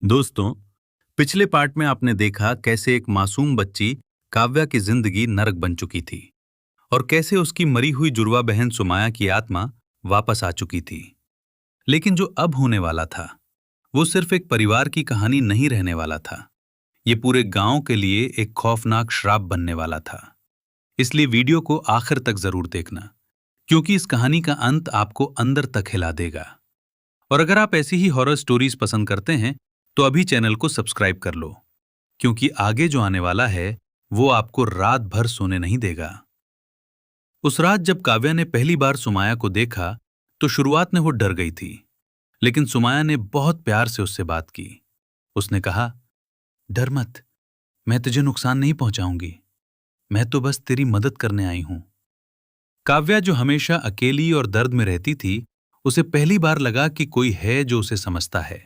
दोस्तों, पिछले पार्ट में आपने देखा कैसे एक मासूम बच्ची काव्या की जिंदगी नरक बन चुकी थी और कैसे उसकी मरी हुई जुड़वा बहन सुमाया की आत्मा वापस आ चुकी थी। लेकिन जो अब होने वाला था वो सिर्फ एक परिवार की कहानी नहीं रहने वाला था। ये पूरे गांव के लिए एक खौफनाक श्राप बनने वाला था। इसलिए वीडियो को आखिर तक जरूर देखना, क्योंकि इस कहानी का अंत आपको अंदर तक हिला देगा। और अगर आप ऐसी ही हॉरर स्टोरीज पसंद करते हैं तो अभी चैनल को सब्सक्राइब कर लो, क्योंकि आगे जो आने वाला है वो आपको रात भर सोने नहीं देगा। उस रात जब काव्या ने पहली बार सुमाया को देखा तो शुरुआत में वो डर गई थी, लेकिन सुमाया ने बहुत प्यार से उससे बात की। उसने कहा, डर मत, मैं तुझे नुकसान नहीं पहुंचाऊंगी, मैं तो बस तेरी मदद करने आई हूं। काव्या जो हमेशा अकेली और दर्द में रहती थी, उसे पहली बार लगा कि कोई है जो उसे समझता है।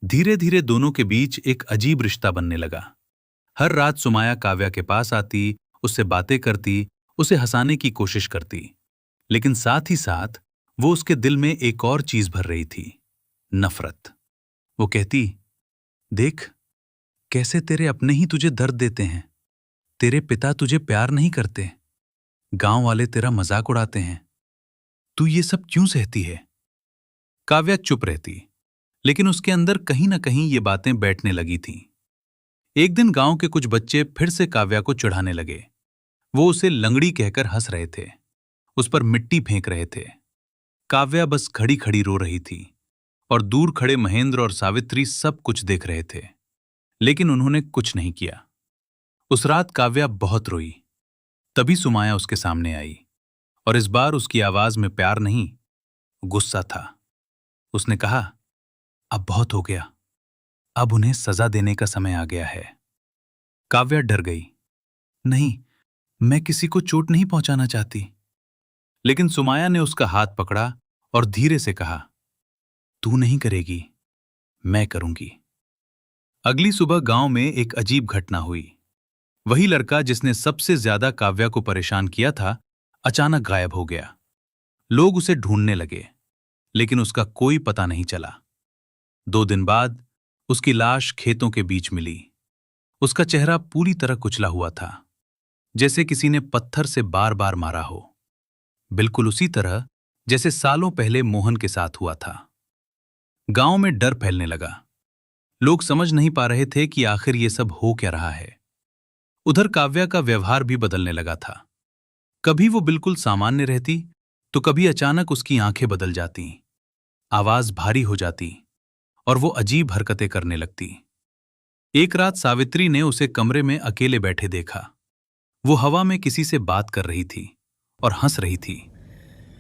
धीरे धीरे दोनों के बीच एक अजीब रिश्ता बनने लगा। हर रात सुमाया काव्या के पास आती, उससे बातें करती, उसे हंसाने की कोशिश करती, लेकिन साथ ही साथ वो उसके दिल में एक और चीज भर रही थी, नफरत। वो कहती, देख कैसे तेरे अपने ही तुझे दर्द देते हैं, तेरे पिता तुझे प्यार नहीं करते, गांव वाले तेरा मजाक उड़ाते हैं, तू ये सब क्यों सहती है? काव्या चुप रहती, लेकिन उसके अंदर कहीं ना कहीं ये बातें बैठने लगी थीं। एक दिन गांव के कुछ बच्चे फिर से काव्या को चिढ़ाने लगे। वो उसे लंगड़ी कहकर हंस रहे थे, उस पर मिट्टी फेंक रहे थे। काव्या बस खड़ी खड़ी रो रही थी और दूर खड़े महेंद्र और सावित्री सब कुछ देख रहे थे, लेकिन उन्होंने कुछ नहीं किया। उस रात काव्या बहुत रोई। तभी सुमाया उसके सामने आई और इस बार उसकी आवाज में प्यार नहीं, गुस्सा था। उसने कहा, अब बहुत हो गया, अब उन्हें सजा देने का समय आ गया है। काव्या डर गई। नहीं, मैं किसी को चोट नहीं पहुंचाना चाहती। लेकिन सुमाया ने उसका हाथ पकड़ा और धीरे से कहा, तू नहीं करेगी, मैं करूंगी। अगली सुबह गांव में एक अजीब घटना हुई। वही लड़का जिसने सबसे ज्यादा काव्या को परेशान किया था, अचानक गायब हो गया। लोग उसे ढूंढने लगे, लेकिन उसका कोई पता नहीं चला। 2 दिन बाद उसकी लाश खेतों के बीच मिली। उसका चेहरा पूरी तरह कुचला हुआ था, जैसे किसी ने पत्थर से बार बार मारा हो, बिल्कुल उसी तरह जैसे सालों पहले मोहन के साथ हुआ था। गांव में डर फैलने लगा। लोग समझ नहीं पा रहे थे कि आखिर ये सब हो क्या रहा है। उधर काव्या का व्यवहार भी बदलने लगा था। कभी वो बिल्कुल सामान्य रहती, तो कभी अचानक उसकी आंखें बदल जाती, आवाज भारी हो जाती और वो अजीब हरकतें करने लगती। एक रात सावित्री ने उसे कमरे में अकेले बैठे देखा। वो हवा में किसी से बात कर रही थी और हंस रही थी।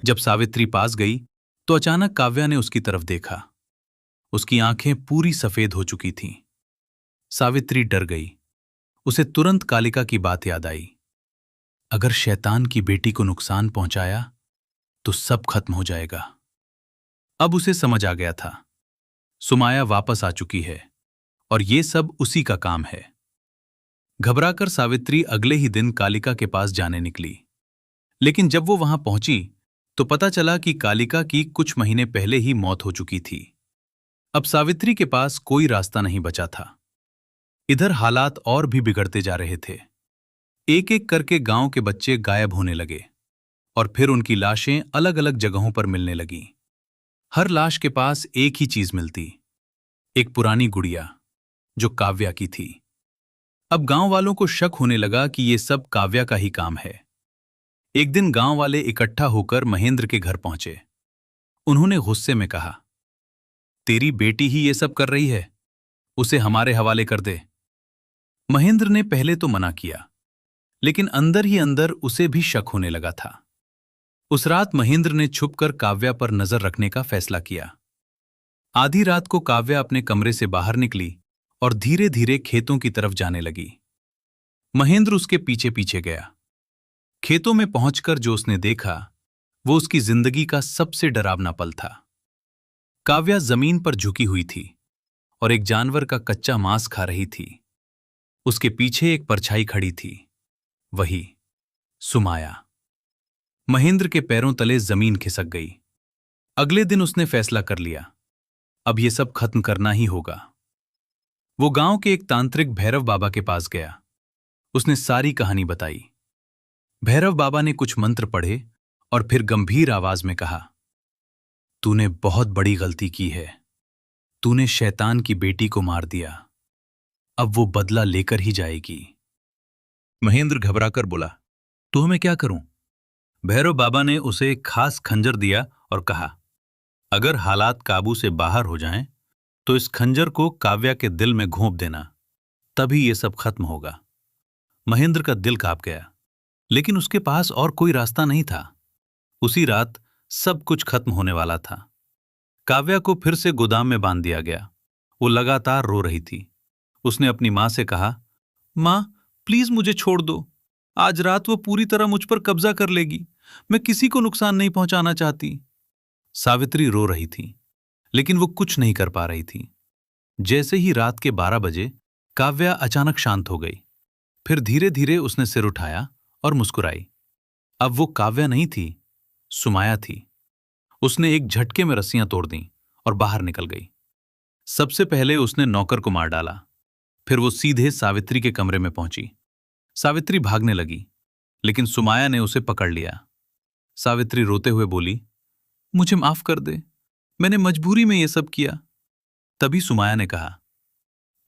जब सावित्री पास गई तो अचानक काव्या ने उसकी तरफ देखा। उसकी आंखें पूरी सफेद हो चुकी थीं। सावित्री डर गई। उसे तुरंत कालिका की बात याद आई। अगर शैतान की बेटी को नुकसान पहुंचाया तो सब खत्म हो जाएगा। अब उसे समझ आ गया था, सुमाया वापस आ चुकी है और ये सब उसी का काम है। घबराकर सावित्री अगले ही दिन कालिका के पास जाने निकली, लेकिन जब वो वहां पहुंची तो पता चला कि कालिका की कुछ महीने पहले ही मौत हो चुकी थी। अब सावित्री के पास कोई रास्ता नहीं बचा था। इधर हालात और भी बिगड़ते जा रहे थे। एक एक करके गांव के बच्चे गायब होने लगे और फिर उनकी लाशें अलग अलग जगहों पर मिलने लगीं। हर लाश के पास एक ही चीज मिलती, एक पुरानी गुड़िया जो काव्या की थी। अब गांव वालों को शक होने लगा कि ये सब काव्या का ही काम है। एक दिन गांव वाले इकट्ठा होकर महेंद्र के घर पहुंचे। उन्होंने गुस्से में कहा, तेरी बेटी ही ये सब कर रही है, उसे हमारे हवाले कर दे। महेंद्र ने पहले तो मना किया, लेकिन अंदर ही अंदर उसे भी शक होने लगा था। उस रात महेंद्र ने छुपकर काव्या पर नजर रखने का फैसला किया। आधी रात को काव्या अपने कमरे से बाहर निकली और धीरे धीरे खेतों की तरफ जाने लगी। महेंद्र उसके पीछे पीछे गया। खेतों में पहुंचकर जो उसने देखा वो उसकी जिंदगी का सबसे डरावना पल था। काव्या जमीन पर झुकी हुई थी और एक जानवर का कच्चा मांस खा रही थी। उसके पीछे एक परछाई खड़ी थी, वही सुमाया। महेंद्र के पैरों तले जमीन खिसक गई। अगले दिन उसने फैसला कर लिया, अब ये सब खत्म करना ही होगा। वो गांव के एक तांत्रिक भैरव बाबा के पास गया। उसने सारी कहानी बताई। भैरव बाबा ने कुछ मंत्र पढ़े और फिर गंभीर आवाज में कहा, तूने बहुत बड़ी गलती की है। तूने शैतान की बेटी को मार दिया। अब वो बदला लेकर ही जाएगी। महेंद्र घबराकर बोला, तो मैं क्या करूं? भैरव बाबा ने उसे एक खास खंजर दिया और कहा, अगर हालात काबू से बाहर हो जाएं, तो इस खंजर को काव्या के दिल में घोंप देना, तभी ये सब खत्म होगा। महेंद्र का दिल कांप गया, लेकिन उसके पास और कोई रास्ता नहीं था। उसी रात सब कुछ खत्म होने वाला था। काव्या को फिर से गोदाम में बांध दिया गया। वो लगातार रो रही थी। उसने अपनी मां से कहा, मां, प्लीज मुझे छोड़ दो। आज रात वो पूरी तरह मुझ पर कब्जा कर लेगी। मैं किसी को नुकसान नहीं पहुंचाना चाहती। सावित्री रो रही थी, लेकिन वो कुछ नहीं कर पा रही थी। जैसे ही रात के 12 बजे काव्या अचानक शांत हो गई। फिर धीरे धीरे उसने सिर उठाया और मुस्कुराई। अब वो काव्या नहीं थी, सुमाया थी। उसने एक झटके में रस्सियां तोड़ दी और बाहर निकल गई। सबसे पहले उसने नौकर को मार डाला। फिर वो सीधे सावित्री के कमरे में पहुंची। सावित्री भागने लगी, लेकिन सुमाया ने उसे पकड़ लिया। सावित्री रोते हुए बोली, मुझे माफ कर दे, मैंने मजबूरी में ये सब किया। तभी सुमाया ने कहा,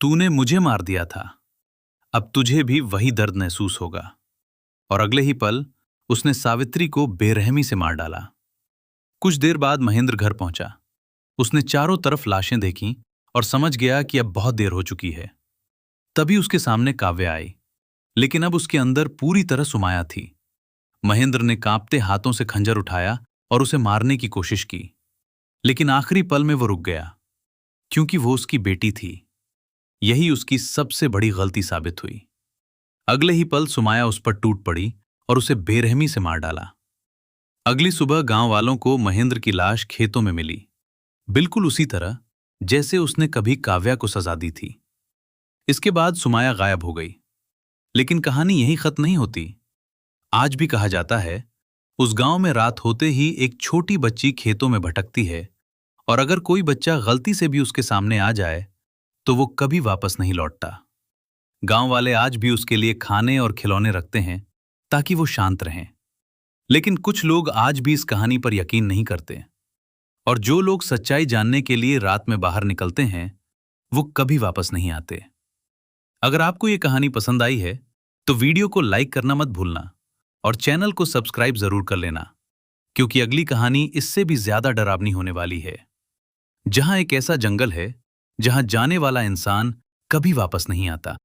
तूने मुझे मार दिया था, अब तुझे भी वही दर्द महसूस होगा। और अगले ही पल उसने सावित्री को बेरहमी से मार डाला। कुछ देर बाद महेंद्र घर पहुंचा। उसने चारों तरफ लाशें देखीं और समझ गया कि अब बहुत देर हो चुकी है। तभी उसके सामने काव्या आई, लेकिन अब उसके अंदर पूरी तरह सुमाया थी। महेंद्र ने कांपते हाथों से खंजर उठाया और उसे मारने की कोशिश की, लेकिन आखिरी पल में वो रुक गया, क्योंकि वो उसकी बेटी थी। यही उसकी सबसे बड़ी गलती साबित हुई। अगले ही पल सुमाया उस पर टूट पड़ी और उसे बेरहमी से मार डाला। अगली सुबह गांव वालों को महेंद्र की लाश खेतों में मिली, बिल्कुल उसी तरह जैसे उसने कभी काव्या को सजा दी थी। इसके बाद सुमाया गायब हो गई। लेकिन कहानी यहीं खत्म नहीं होती। आज भी कहा जाता है, उस गांव में रात होते ही एक छोटी बच्ची खेतों में भटकती है, और अगर कोई बच्चा गलती से भी उसके सामने आ जाए तो वो कभी वापस नहीं लौटता। गांव वाले आज भी उसके लिए खाने और खिलौने रखते हैं ताकि वो शांत रहें। लेकिन कुछ लोग आज भी इस कहानी पर यकीन नहीं करते, और जो लोग सच्चाई जानने के लिए रात में बाहर निकलते हैं वो कभी वापस नहीं आते। अगर आपको ये कहानी पसंद आई है तो वीडियो को लाइक करना मत भूलना और चैनल को सब्सक्राइब जरूर कर लेना, क्योंकि अगली कहानी इससे भी ज्यादा डरावनी होने वाली है, जहां एक ऐसा जंगल है जहां जाने वाला इंसान कभी वापस नहीं आता।